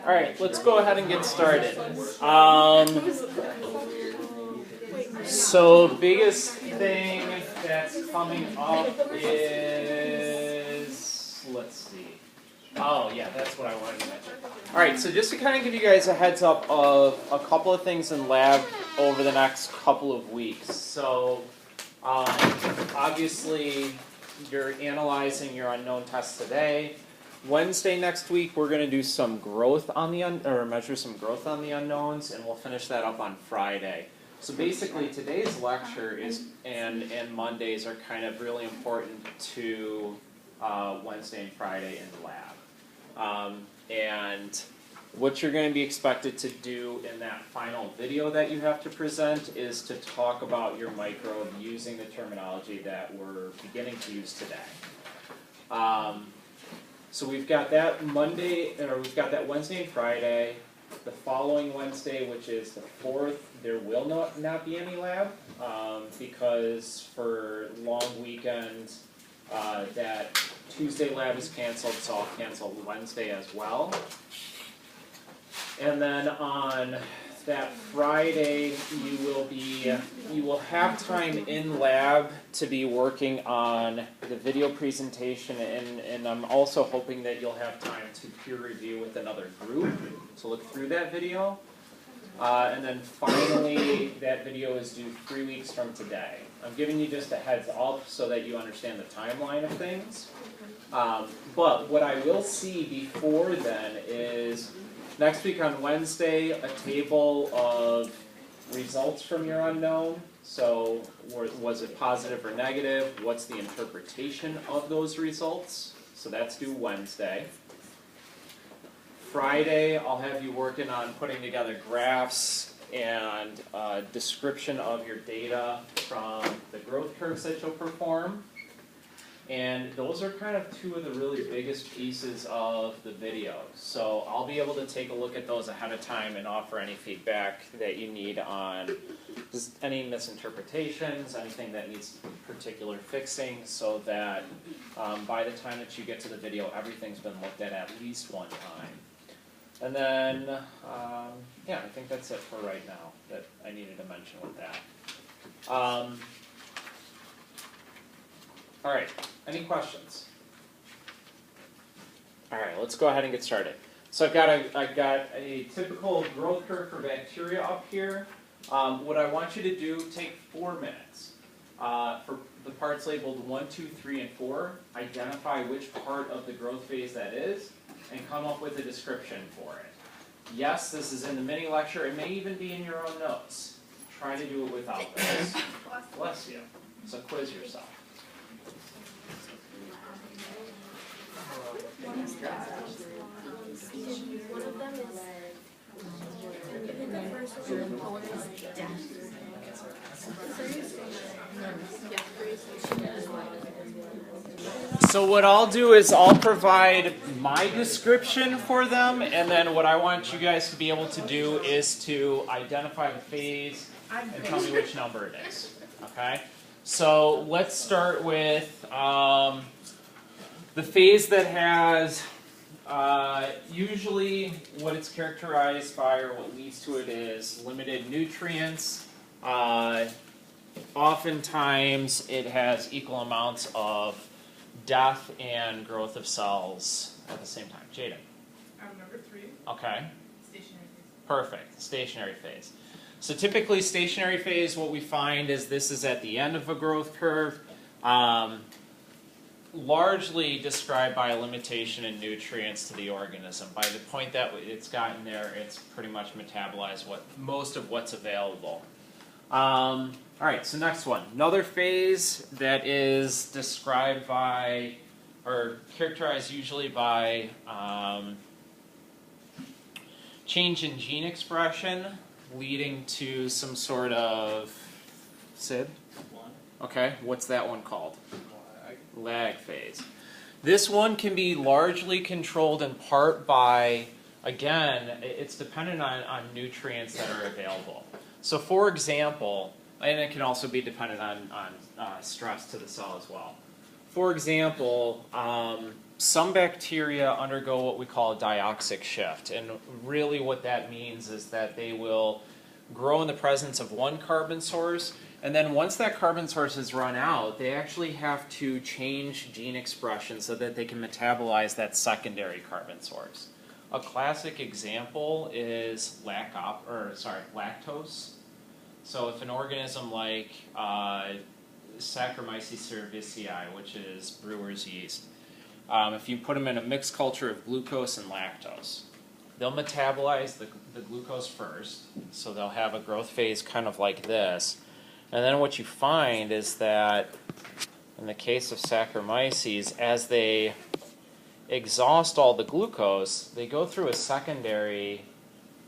All right, let's go ahead and get started. So biggest thing that's coming up is, let's see. Oh yeah, that's what I wanted to mention. All right, so just to kind of give you guys a heads up of a couple of things in lab over the next couple of weeks. So obviously you're analyzing your unknown tests today. Wednesday next week we're going to do some growth on the measure some growth on the unknowns, and we'll finish that up on Friday. So basically today's lecture is and Mondays are kind of really important to Wednesday and Friday in the lab. And what you're going to be expected to do in that final video that you have to present is to talk about your microbe using the terminology that we're beginning to use today. So we've got that we've got that Wednesday and Friday. The following Wednesday, which is the 4th, there will not be any lab because for long weekend, that Tuesday lab is canceled, so I'll cancel Wednesday as well. And then on that Friday, you will have time in lab to be working on the video presentation, and I'm also hoping that you'll have time to peer review with another group to look through that video. And then finally, that video is due 3 weeks from today. I'm giving you just a heads up so that you understand the timeline of things. But what I will see before then is next week on Wednesday, a table of results from your unknown. So was it positive or negative? What's the interpretation of those results? So that's due Wednesday. Friday, I'll have you working on putting together graphs and a description of your data from the growth curves that you'll perform. And those are kind of two of the really biggest pieces of the video. So I'll be able to take a look at those ahead of time and offer any feedback that you need on just any misinterpretations, anything that needs particular fixing, so that by the time that you get to the video, everything's been looked at least one time. And then, yeah, I think that's it for right now that I needed to mention with that. All right, any questions? All right, let's go ahead and get started. So I've got a typical growth curve for bacteria up here. What I want you to do, take 4 minutes. For the parts labeled 1, 2, 3, and 4, identify which part of the growth phase that is, and come up with a description for it. Yes, this is in the mini lecture. It may even be in your own notes. Try to do it without this. Bless you. So quiz yourself. One of them is the first one is death. So what I'll do is I'll provide my description for them, and then what I want you guys to be able to do is to identify the phase and tell me which number it is. Okay? So let's start with the phase that has usually what it's characterized by, or what leads to it, is limited nutrients. Oftentimes it has equal amounts of death and growth of cells at the same time. Jaden? Number 3. Okay. Stationary phase. Perfect. Stationary phase. So typically stationary phase, what we find is this is at the end of a growth curve. Largely described by a limitation in nutrients to the organism. By the point that it's gotten there, it's pretty much metabolized most of what's available. All right, so next one. Another phase that is described by, or characterized usually by change in gene expression leading to some sort of, Sid? Okay, what's that one called? Lag phase. This one can be largely controlled in part by, again, it's dependent on nutrients that are available. So for example, and it can also be dependent on stress to the cell as well. For example, some bacteria undergo what we call a dioxic shift, and really what that means is that they will grow in the presence of one carbon source, and then once that carbon source is run out, they actually have to change gene expression so that they can metabolize that secondary carbon source. A classic example is lactose. So if an organism like Saccharomyces cerevisiae, which is brewer's yeast, if you put them in a mixed culture of glucose and lactose, they'll metabolize the glucose first, so they'll have a growth phase kind of like this. And then what you find is that in the case of Saccharomyces, as they exhaust all the glucose, they go through a secondary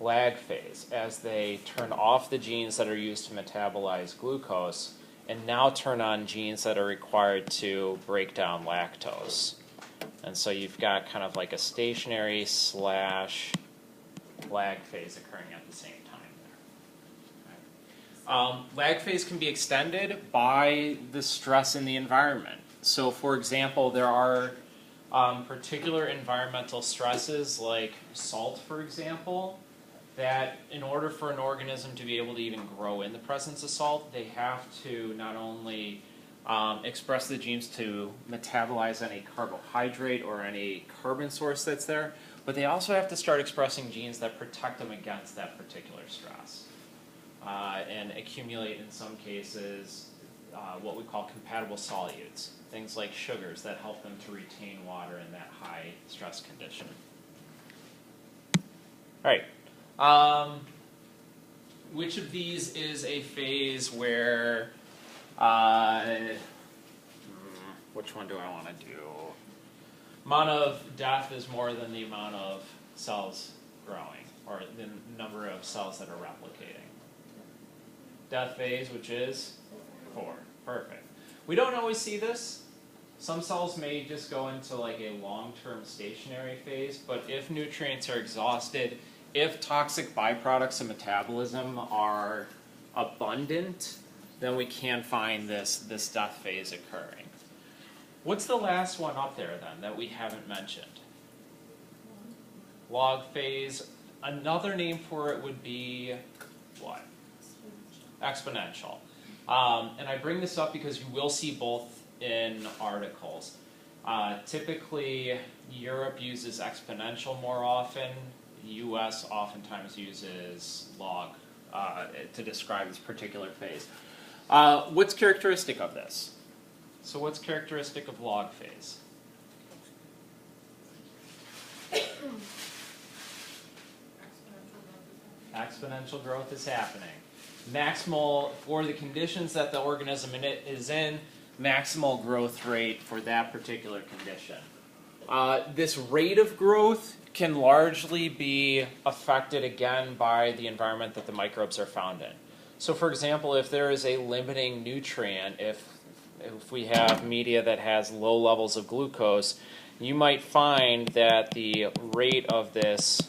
lag phase as they turn off the genes that are used to metabolize glucose and now turn on genes that are required to break down lactose. And so you've got kind of like a stationary / lag phase occurring at the same time there. Lag phase can be extended by the stress in the environment. So for example, there are particular environmental stresses like salt, for example, that in order for an organism to be able to even grow in the presence of salt, they have to not only express the genes to metabolize any carbohydrate or any carbon source that's there, but they also have to start expressing genes that protect them against that particular stress and accumulate, in some cases, what we call compatible solutes, things like sugars that help them to retain water in that high stress condition. All right. Which of these is a phase where, which one do I want to do? Amount of death is more than the amount of cells growing, or the number of cells that are replicating. Death phase, which is 4. Perfect. We don't always see this. Some cells may just go into like a long-term stationary phase, but if nutrients are exhausted, if toxic byproducts of metabolism are abundant, then we can find this death phase occurring. What's the last one up there then that we haven't mentioned? Log phase. Another name for it would be what? Exponential. And I bring this up because you will see both in articles. Typically, Europe uses exponential more often. The US oftentimes uses log to describe this particular phase. What's characteristic of this? So what's characteristic of log phase? Exponential growth is happening. Maximal, for the conditions that the organism is in, maximal growth rate for that particular condition. This rate of growth can largely be affected again by the environment that the microbes are found in. So for example, if there is a limiting nutrient, if we have media that has low levels of glucose, you might find that the rate of this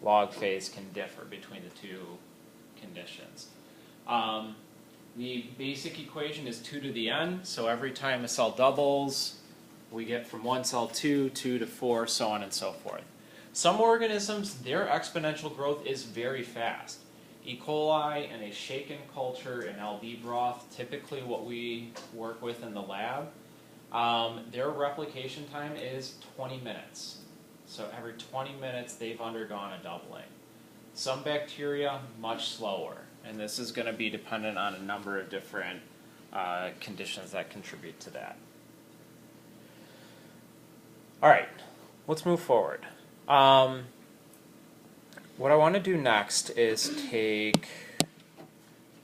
log phase can differ between the two conditions. The basic equation is 2 to the n, so every time a cell doubles, we get from 1 cell 2, 2 to 4, so on and so forth. Some organisms, their exponential growth is very fast. E. coli in a shaken culture in LB broth, typically what we work with in the lab, their replication time is 20 minutes. So every 20 minutes they've undergone a doubling. Some bacteria, much slower. And this is going to be dependent on a number of different conditions that contribute to that. All right, let's move forward. What I want to do next is take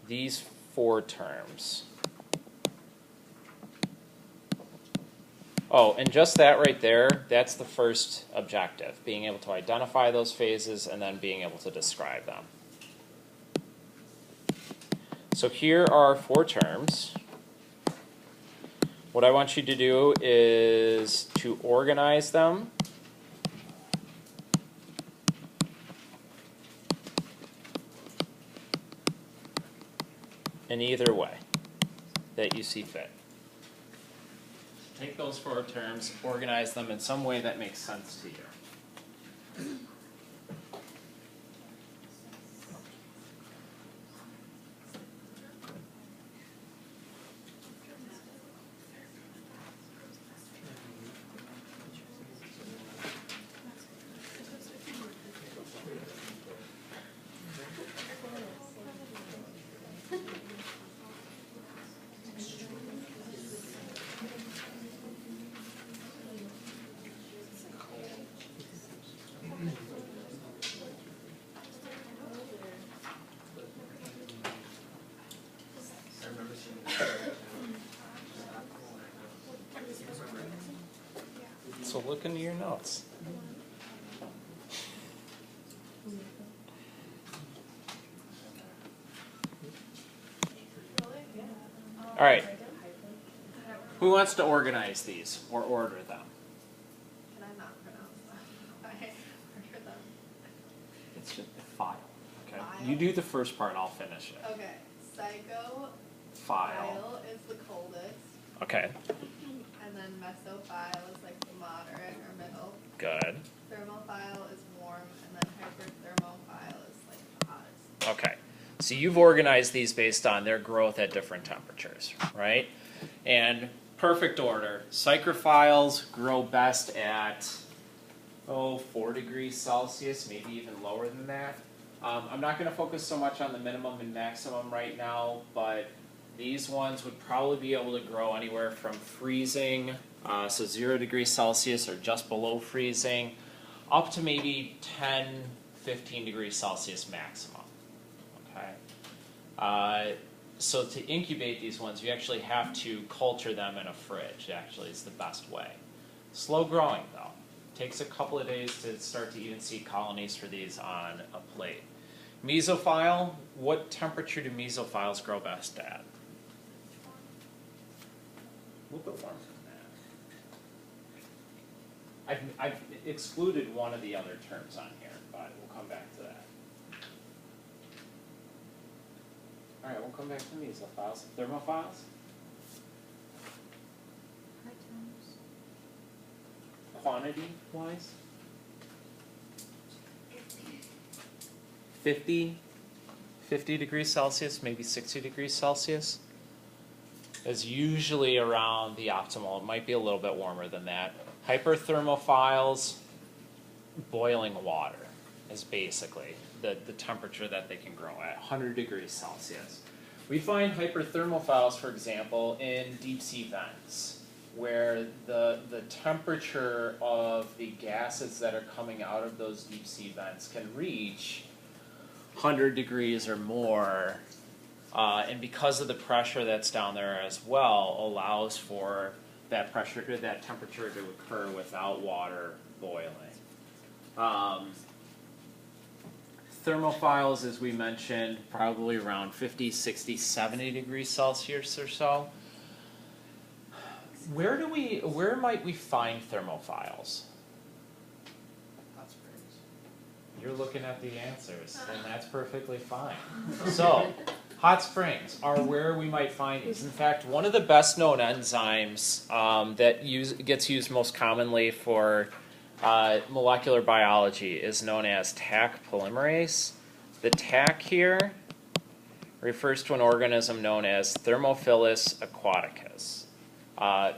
these 4 terms. Oh, and just that right there, that's the first objective, being able to identify those phases and then being able to describe them. So here are 4 terms. What I want you to do is to organize them in either way that you see fit. take those 4 terms, organize them in some way that makes sense to you. So look into your notes. All right. Who wants to organize these or order them? Can I not pronounce them? I order them. It's just a file. Okay. File? You do the first part, I'll finish it. Okay. Psycho File. is the coldest, Okay. and then mesophile is like the moderate or middle. Good. Thermophile is warm, and then hyperthermophile is like the hottest. Okay. So you've organized these based on their growth at different temperatures, right? And perfect order. Psychrophiles grow best at 4 degrees Celsius, maybe even lower than that. I'm not going to focus so much on the minimum and maximum right now, but these ones would probably be able to grow anywhere from freezing, so 0 degrees Celsius or just below freezing, up to maybe 10, 15 degrees Celsius maximum. Okay. So to incubate these ones, you actually have to culture them in a fridge. Actually, is the best way. Slow growing though. Takes a couple of days to start to even see colonies for these on a plate. Mesophile, what temperature do mesophiles grow best at? A little bit warmer than that. I've excluded one of the other terms on here, but we'll come back to that. All right, we'll come back to mesophiles. Thermophiles? Quantity-wise? 50 degrees Celsius, maybe 60 degrees Celsius is usually around the optimal. It might be a little bit warmer than that. Hyperthermophiles, boiling water is basically the temperature that they can grow at, 100 degrees Celsius. We find hyperthermophiles, for example, in deep sea vents, where the temperature of the gases that are coming out of those deep sea vents can reach 100 degrees or more, and because of the pressure that's down there as well, allows for that temperature to occur without water boiling. Thermophiles, as we mentioned, probably around 50, 60, 70 degrees Celsius or so. Where might we find thermophiles? Hot springs. You're looking at the answers, and that's perfectly fine. So, hot springs are where we might find these. In fact, one of the best known enzymes that gets used most commonly for molecular biology is known as Taq polymerase. The Taq here refers to an organism known as Thermophilus aquaticus,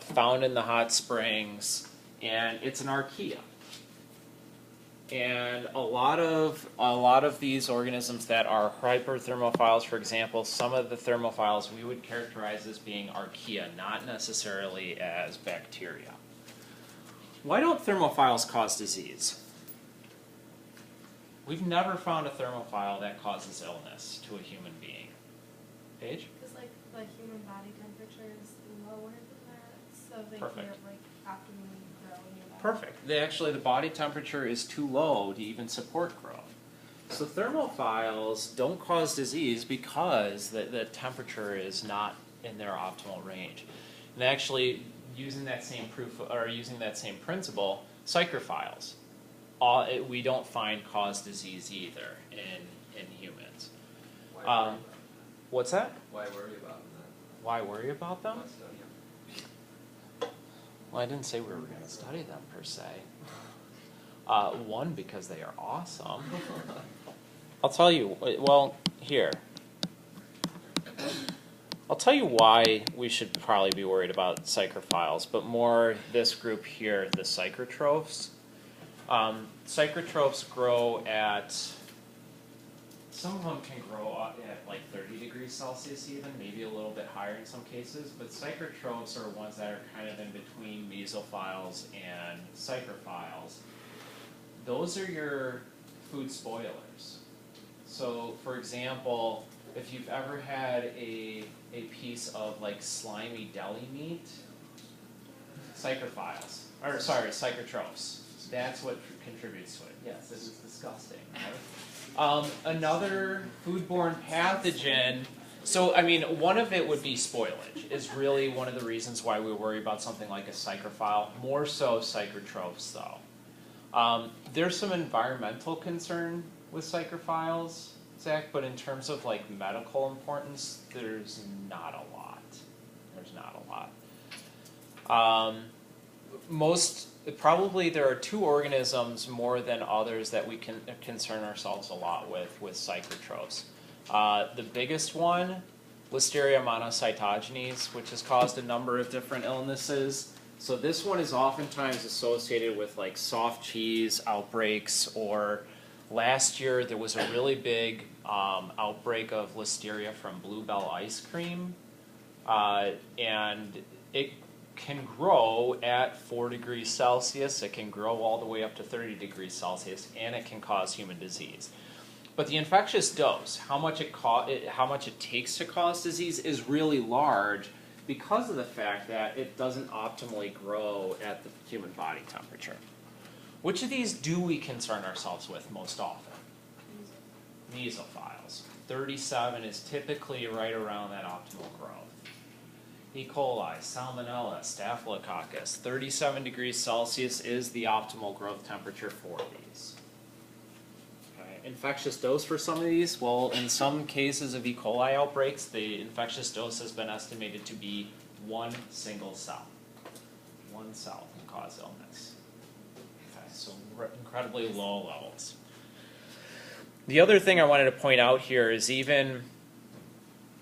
found in the hot springs, and it's an archaea. And a lot of these organisms that are hyperthermophiles, for example, some of the thermophiles we would characterize as being archaea, not necessarily as bacteria. Why don't thermophiles cause disease? We've never found a thermophile that causes illness to a human being. Paige? Because like the human body temperature is lower than that, so they Perfect. can't like optimally grow in your body. Perfect. The body temperature is too low to even support growth. So thermophiles don't cause disease because the temperature is not in their optimal range. And actually, using that same principle, psychrophiles, we don't find cause disease either in humans. What's that? What's that? Why worry about that? Why worry about them? Not studying. Well, I didn't say we were going to study them per se. One, because they are awesome. I'll tell you, well, here. I'll tell you why we should probably be worried about psychrophiles, but more this group here, the psychotrophs. Psychotrophs grow at, some of them can grow up at like 30 degrees Celsius even, maybe a little bit higher in some cases, but psychotrophs are ones that are kind of in between mesophiles and psychrophiles. Those are your food spoilers. So, for example, if you've ever had a piece of like slimy deli meat, psychrophiles, or sorry, psychotrophs. That's what contributes to it. Yes, this is disgusting. Right? Another foodborne pathogen. So, I mean, one of it would be spoilage. Is really one of the reasons why we worry about something like a psychrophile. More so psychotrophs, though. There's some environmental concern with psychrophiles, Zach, but in terms of like medical importance, there's not a lot. There's not a lot. Probably there are two organisms more than others that we can concern ourselves a lot with psychotrophs. The biggest one, Listeria monocytogenes, which has caused a number of different illnesses. So this one is oftentimes associated with like soft cheese outbreaks, or last year there was a really big outbreak of Listeria from Bluebell ice cream, and it can grow at 4 degrees Celsius, it can grow all the way up to 30 degrees Celsius, and it can cause human disease. But the infectious dose, how much it takes to cause disease, is really large because of the fact that it doesn't optimally grow at the human body temperature. Which of these do we concern ourselves with most often? Mesophiles. 37 is typically right around that optimal growth. E. coli, Salmonella, Staphylococcus, 37 degrees Celsius is the optimal growth temperature for these. Okay. Infectious dose for some of these, well, in some cases of E. coli outbreaks, the infectious dose has been estimated to be one single cell. One cell can cause illness. Okay, so incredibly low levels. The other thing I wanted to point out here is even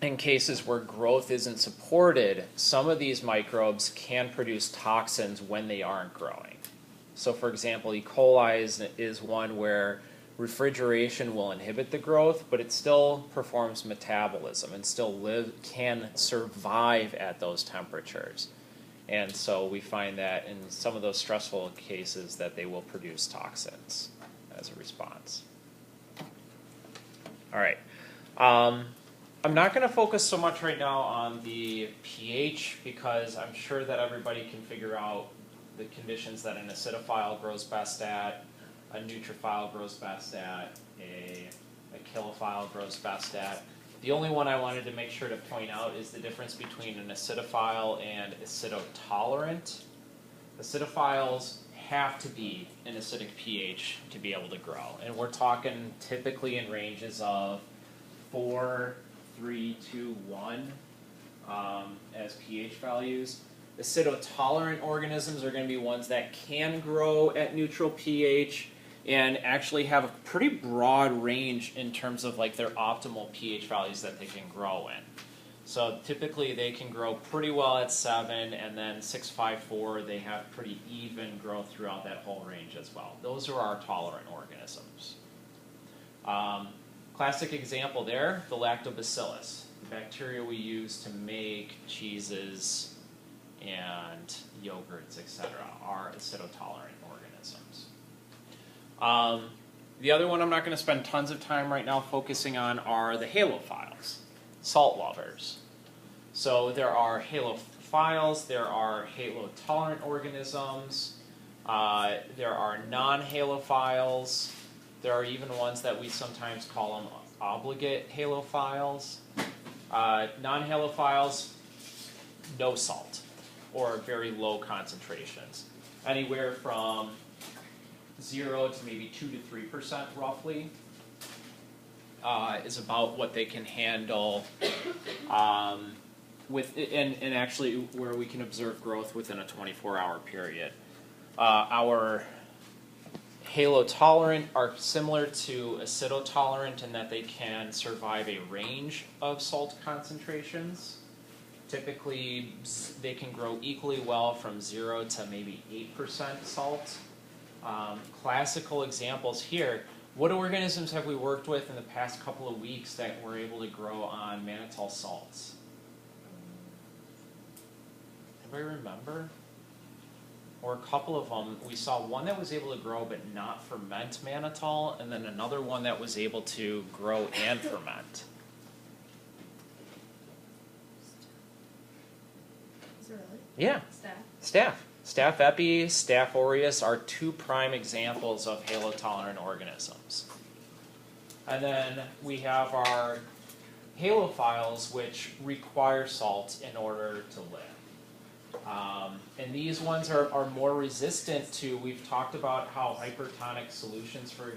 in cases where growth isn't supported, some of these microbes can produce toxins when they aren't growing. So for example, E. coli is one where refrigeration will inhibit the growth, but it still performs metabolism and still can survive at those temperatures. And so we find that in some of those stressful cases that they will produce toxins as a response. All right. I'm not going to focus so much right now on the pH because I'm sure that everybody can figure out the conditions that an acidophile grows best at, a neutrophile grows best at, a kilophile grows best at. The only one I wanted to make sure to point out is the difference between an acidophile and acidotolerant. Acidophiles have to be an acidic pH to be able to grow, and we're talking typically in ranges of 4, 3, 2, 1 as pH values. Acidotolerant organisms are going to be ones that can grow at neutral pH and actually have a pretty broad range in terms of like their optimal pH values that they can grow in. So typically they can grow pretty well at 7, and then 6, 5, 4, they have pretty even growth throughout that whole range as well. Those are our tolerant organisms. Classic example there, the lactobacillus, the bacteria we use to make cheeses and yogurts, etc., are acidotolerant organisms. The other one I'm not going to spend tons of time right now focusing on are the halophiles, salt lovers. So there are halophiles, there are halotolerant organisms, there are non-halophiles. There are even ones that we sometimes call them obligate halophiles. Non-halophiles, no salt, or very low concentrations. Anywhere from 0 to maybe 2 to 3% roughly is about what they can handle. and actually where we can observe growth within a 24-hour period. Our halotolerant are similar to acidotolerant in that they can survive a range of salt concentrations. Typically, they can grow equally well from 0 to maybe 8% salt. Classical examples here. What organisms have we worked with in the past couple of weeks that were able to grow on mannitol salts? Anybody remember? Or a couple of them. We saw one that was able to grow but not ferment mannitol, and then another one that was able to grow and ferment. Is it really? Yeah, Staff? Staph epi, Staph aureus are two prime examples of halotolerant organisms. And then we have our halophiles, which require salt in order to live. And these ones are more resistant to, we've talked about how hypertonic solutions, for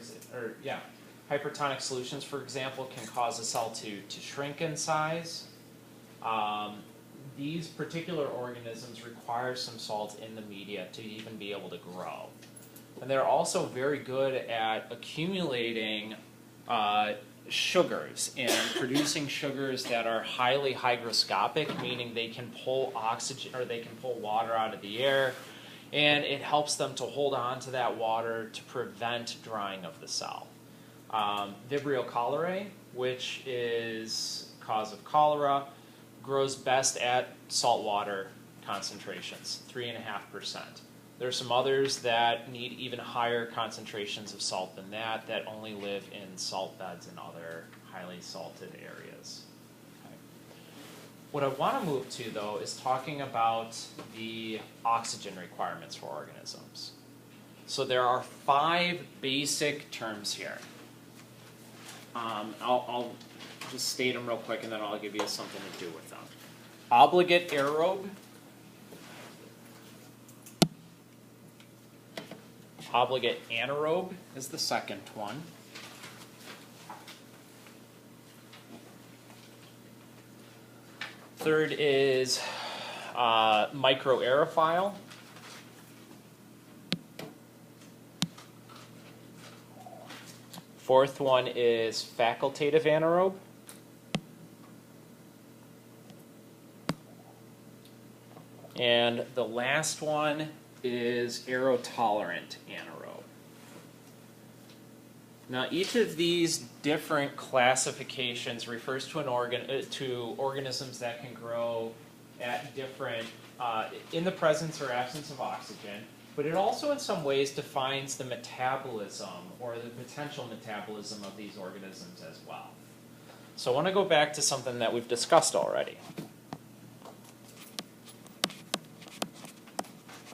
example, can cause a cell to shrink in size. These particular organisms require some salt in the media to even be able to grow. And they're also very good at accumulating sugars and producing sugars that are highly hygroscopic, meaning they can pull oxygen or they can pull water out of the air, and it helps them to hold on to that water to prevent drying of the cell. Vibrio cholerae, which is cause of cholera, grows best at saltwater concentrations, 3.5%. There are some others that need even higher concentrations of salt than that only live in salt beds and other highly salted areas. Okay. What I want to move to, though, is talking about the oxygen requirements for organisms. So there are 5 basic terms here. I'll just state them real quick, and then I'll give you something to do with them. Obligate aerobe, obligate anaerobe is the second one. Third is microaerophile. Fourth one is facultative anaerobe. And the last one is aerotolerant anaerobe. Now, each of these different classifications refers to organisms that can grow at different, in the presence or absence of oxygen, but it also in some ways defines the metabolism or the potential metabolism of these organisms as well. So I want to go back to something that we've discussed already.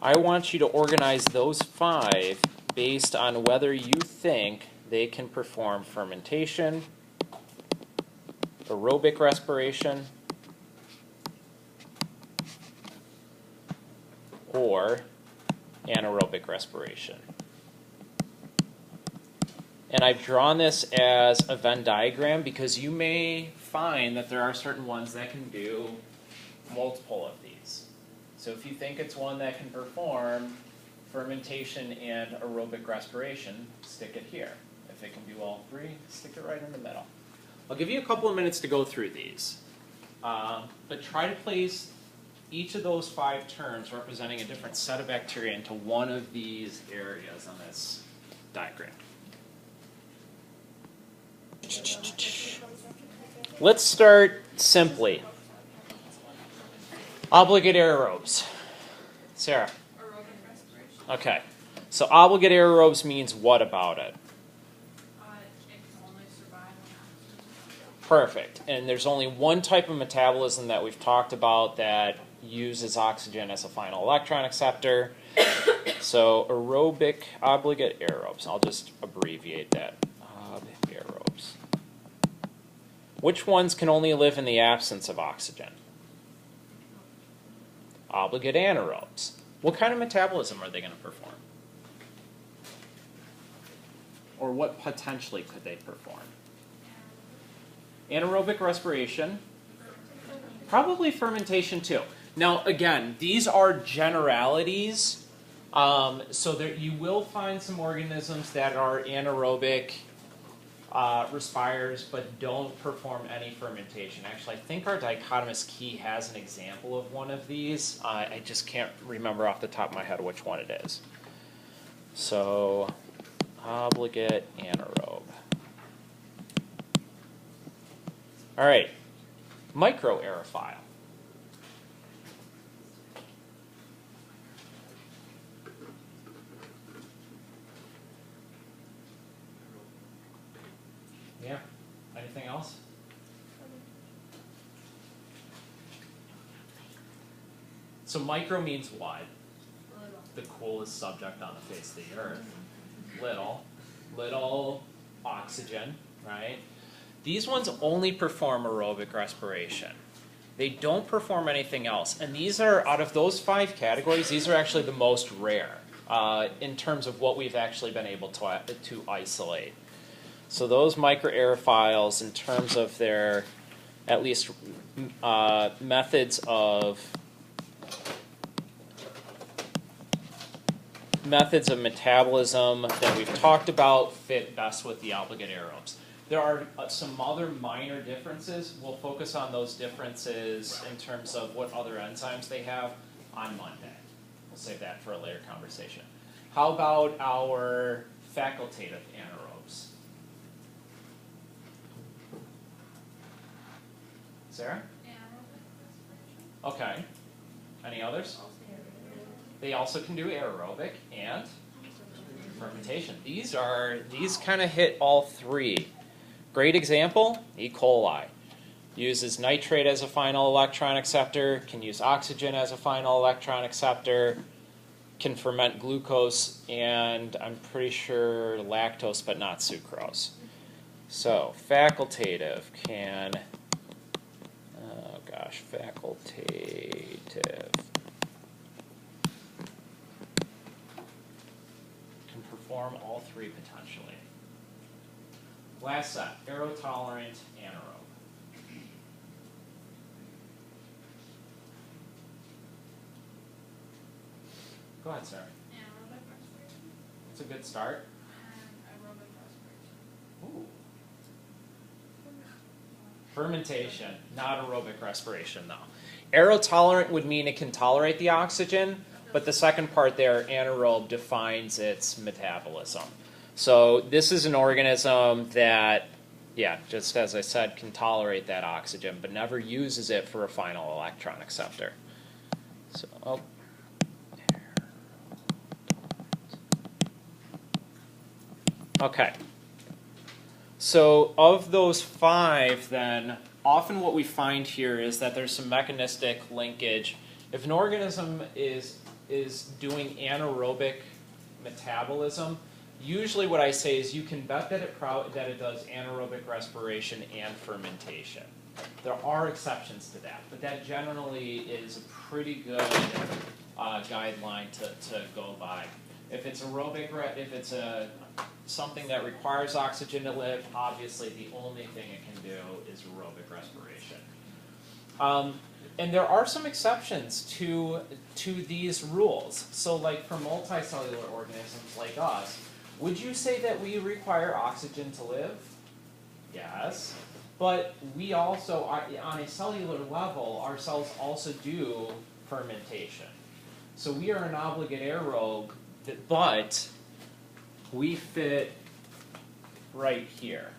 I want you to organize those 5 based on whether you think they can perform fermentation, aerobic respiration, or anaerobic respiration. And I've drawn this as a Venn diagram because you may find that there are certain ones that can do multiple of these. So if you think it's one that can perform fermentation and aerobic respiration, stick it here. If it can do all 3, stick it right in the middle. I'll give you a couple of minutes to go through these. But try to place each of those 5 terms representing a different set of bacteria into one of these areas on this diagram. Let's start simply. Obligate aerobes. Sarah. Aerobic respiration. Okay. So obligate aerobes means what about it? It can only survive on oxygen. Perfect. And there's only one type of metabolism that we've talked about that uses oxygen as a final electron acceptor. So aerobic obligate aerobes. I'll just abbreviate that. Aerobes. Which ones can only live in the absence of oxygen? Obligate anaerobes. What kind of metabolism are they going to perform? Or what potentially could they perform? Anaerobic respiration. Probably fermentation too. Now, again, these are generalities. So there, you will find some organisms that are anaerobic respirers, but don't perform any fermentation. Actually, I think our dichotomous key has an example of one of these. I just can't remember off the top of my head which one it is. So, obligate anaerobe. All right, microaerophile. Yeah. Anything else? So micro means what? The coolest subject on the face of the earth. Little oxygen, right? These ones only perform aerobic respiration. They don't perform anything else. And these are, out of those 5 categories, these are actually the most rare in terms of what we've actually been able to isolate. So those microaerophiles, in terms of their, at least, methods of metabolism that we've talked about, fit best with the obligate aerobes. There are some other minor differences. We'll focus on those differences in terms of what other enzymes they have on Monday. We'll save that for a later conversation. How about our facultative anaerobes? Sarah? Anaerobic respiration. Okay. Any others? They also can do aerobic and fermentation. These kind of hit all 3. Great example, E. coli. Uses nitrate as a final electron acceptor, can use oxygen as a final electron acceptor, can ferment glucose, and I'm pretty sure lactose, but not sucrose. So, facultative can, oh gosh, facultative. Can perform all 3 potentially. Last set, aerotolerant anaerobe. Go ahead, Sarah. Anaerobic respiration. It's a good start. And aerobic respiration. Ooh. Fermentation, not aerobic respiration though. Aerotolerant would mean it can tolerate the oxygen, but the second part there, anaerobe, defines its metabolism. So this is an organism that, yeah, just as I said, can tolerate that oxygen, but never uses it for a final electron acceptor. So, oh. Okay. So of those 5, then, often what we find here is that there's some mechanistic linkage. If an organism is doing anaerobic metabolism, usually what I say is you can bet that it does anaerobic respiration and fermentation. There are exceptions to that, but that generally is a pretty good guideline to go by. If it's aerobic, if it's something that requires oxygen to live, obviously the only thing it can do is aerobic respiration. And there are some exceptions to these rules. So like for multicellular organisms like us, would you say that we require oxygen to live? Yes. But we also, on a cellular level, our cells also do fermentation. So we are an obligate aerobe, but we fit right here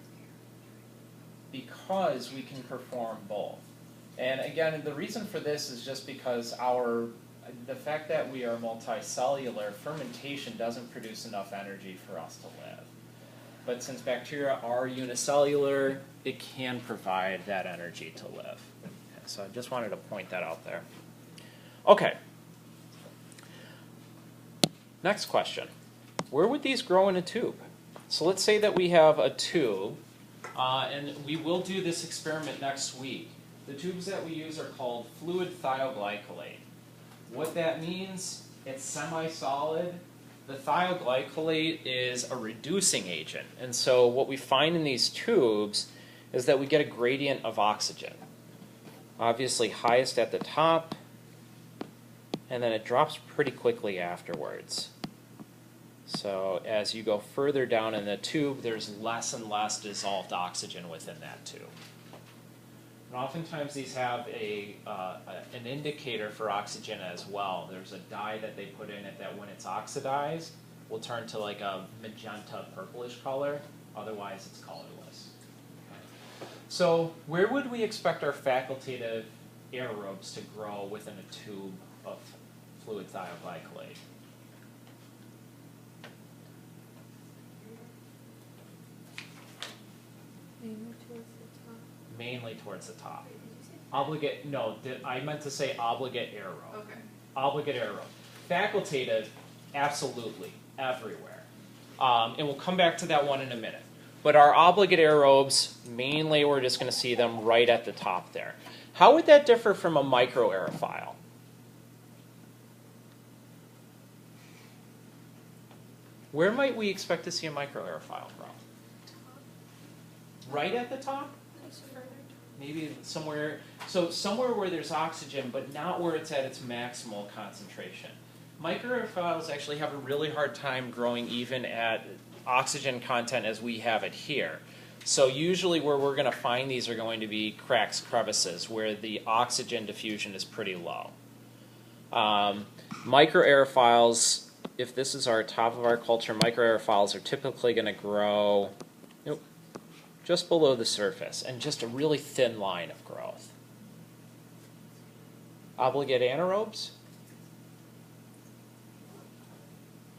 because we can perform both. And again, the reason for this is just because the fact that we are multicellular, fermentation doesn't produce enough energy for us to live. But since bacteria are unicellular, it can provide that energy to live. So I just wanted to point that out there. Okay. Next question. Where would these grow in a tube? So let's say that we have a tube, and we will do this experiment next week. The tubes that we use are called fluid thioglycolate. What that means, it's semi-solid. The thioglycolate is a reducing agent. And so what we find in these tubes is that we get a gradient of oxygen. Obviously highest at the top, and then it drops pretty quickly afterwards. So as you go further down in the tube, there's less and less dissolved oxygen within that tube. And oftentimes these have an indicator for oxygen as well. There's a dye that they put in it that when it's oxidized will turn to like a magenta purplish color. Otherwise it's colorless. Okay. So where would we expect our facultative aerobes to grow within a tube of fluid thioglycolate? Mainly towards the top. Obligate, no, I meant to say obligate aerobe. Okay. Obligate aerobe. Facultative, absolutely, everywhere. And we'll come back to that one in a minute. But our obligate aerobes, mainly we're just going to see them right at the top there. How would that differ from a microaerophile? Where might we expect to see a microaerophile grow? Right at the top? Maybe somewhere, so somewhere where there's oxygen, but not where it's at its maximal concentration. Microaerophiles actually have a really hard time growing even at oxygen content as we have it here. So usually where we're going to find these are going to be cracks, crevices, where the oxygen diffusion is pretty low. Microaerophiles, if this is our top of our culture, microaerophiles are typically going to grow just below the surface, and just a really thin line of growth. Obligate anaerobes,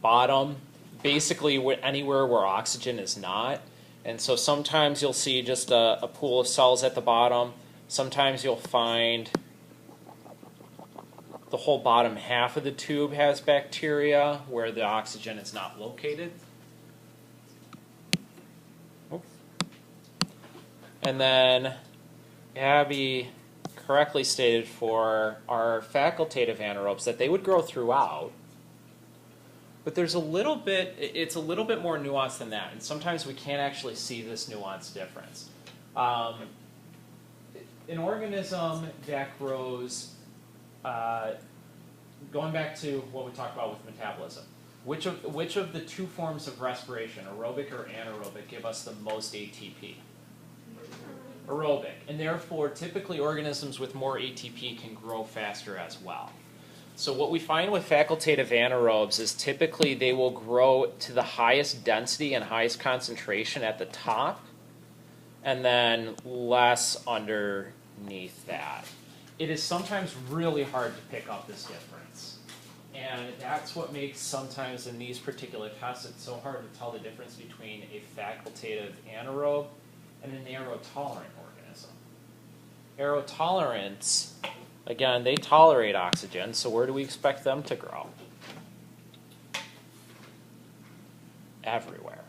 bottom, basically anywhere where oxygen is not. And so sometimes you'll see just a pool of cells at the bottom. Sometimes you'll find the whole bottom half of the tube has bacteria where the oxygen is not located. And then Abby correctly stated for our facultative anaerobes that they would grow throughout. But there's a little bit, it's a little bit more nuanced than that. And sometimes we can't actually see this nuanced difference. An organism that grows, going back to what we talked about with metabolism, which of the two forms of respiration, aerobic or anaerobic, give us the most ATP? Aerobic, and therefore typically organisms with more ATP can grow faster as well. So what we find with facultative anaerobes is typically they will grow to the highest density and highest concentration at the top, and then less underneath that. It is sometimes really hard to pick up this difference. And that's what makes sometimes in these particular tests it's so hard to tell the difference between a facultative anaerobe and an aerotolerant organism. Aerotolerants, again, they tolerate oxygen, so where do we expect them to grow? Everywhere.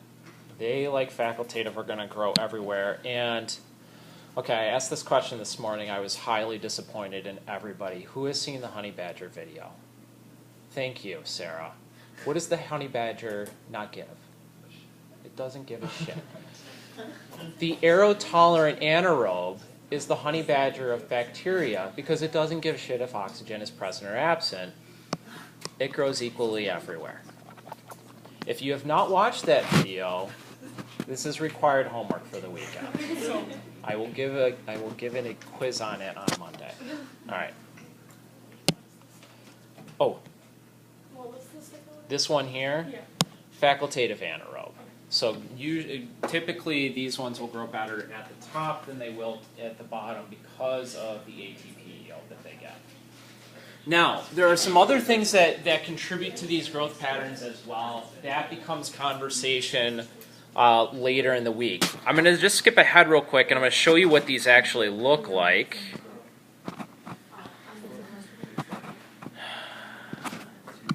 They, like facultative, are going to grow everywhere. And, okay, I asked this question this morning. I was highly disappointed in everybody. Who has seen the honey badger video? Thank you, Sarah. What does the honey badger not give? It doesn't give a shit. The aerotolerant anaerobe is the honey badger of bacteria because it doesn't give a shit if oxygen is present or absent. It grows equally everywhere. If you have not watched that video, this is required homework for the weekend. I will give it a quiz on it on Monday. All right. Oh, What was the second one? this one here, Yeah. facultative anaerobe. So typically these ones will grow better at the top than they will at the bottom because of the ATP yield that they get. Now, there are some other things that contribute to these growth patterns as well. That becomes conversation later in the week. I'm going to just skip ahead real quick and I'm going to show you what these actually look like.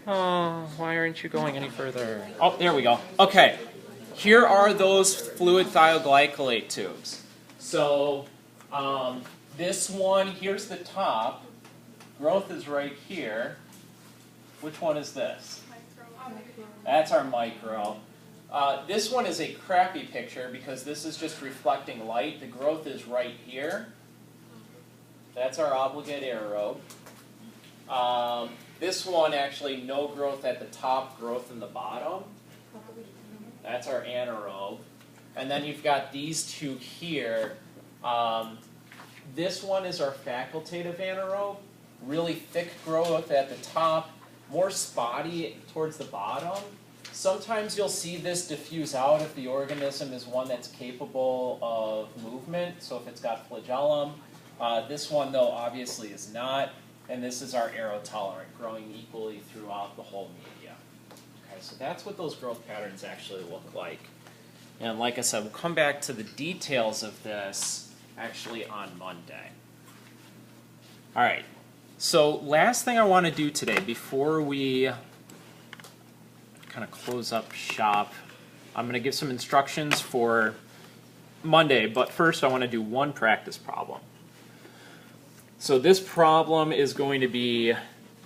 Oh, why aren't you going any further? Oh, there we go. Okay. Here are those fluid thioglycolate tubes. So this one, here's the top. Growth is right here. Which one is this? That's our micro. This one is a crappy picture because this is just reflecting light. The growth is right here. That's our obligate aerobe. This one actually no growth at the top, growth in the bottom. That's our anaerobe. And then you've got these two here. This one is our facultative anaerobe. Really thick growth at the top, more spotty towards the bottom. Sometimes you'll see this diffuse out if the organism is one that's capable of movement, so if it's got flagellum. This one, though, obviously is not, and this is our aerotolerant, growing equally throughout the whole media. Okay, so that's what those growth patterns actually look like. And like I said, we'll come back to the details of this actually on Monday. All right, so last thing I want to do today before we kind of close up shop, I'm going to give some instructions for Monday, but first I want to do one practice problem. So this problem is going to be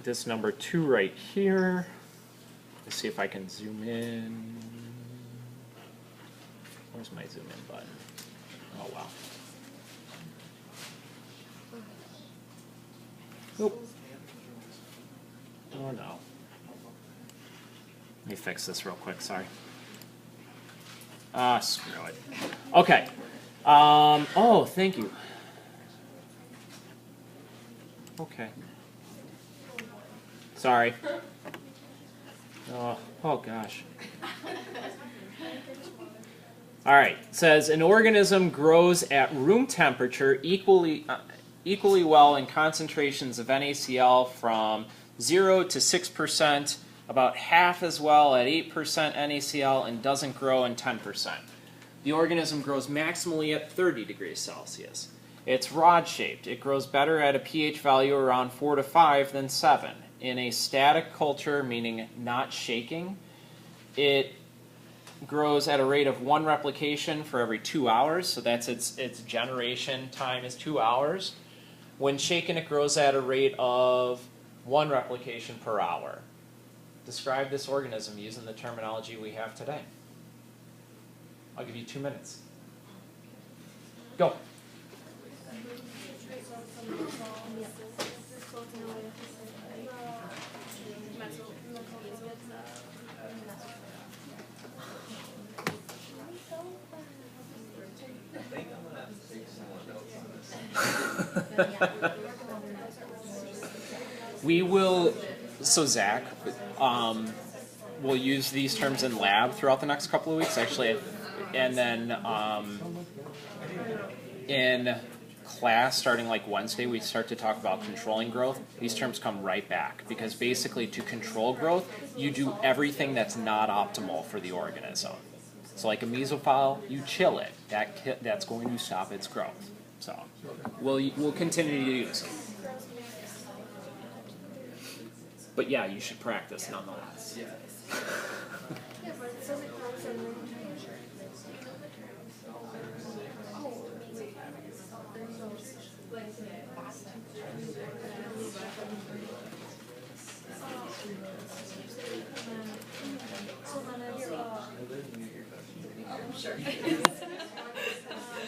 this number 2 right here. Let's see if I can zoom in. Where's my zoom in button? Oh wow. Nope. Oh no. Let me fix this real quick, sorry. Screw it. Okay. Oh, thank you. Okay. Sorry. Oh gosh. All right. It says an organism grows at room temperature equally well in concentrations of NaCl from 0 to 6%, about half as well at 8% NaCl, and doesn't grow in 10%. The organism grows maximally at 30 degrees Celsius. It's rod-shaped. It grows better at a pH value around 4 to 5 than 7. In a static culture, meaning not shaking, it grows at a rate of 1 replication for every 2 hours, so that's its generation time is 2 hours. When shaken, it grows at a rate of 1 replication per hour. Describe this organism using the terminology we have today. I'll give you 2 minutes. Go. We will, so Zach, we'll use these terms in lab throughout the next couple of weeks, actually, and then in class, starting like Wednesday, we start to talk about controlling growth. These terms come right back, because basically to control growth, you do everything that's not optimal for the organism. So like a mesophile, you chill it. That's going to stop its growth. So we'll continue to use it. But yeah, you should practice nonetheless. Sure.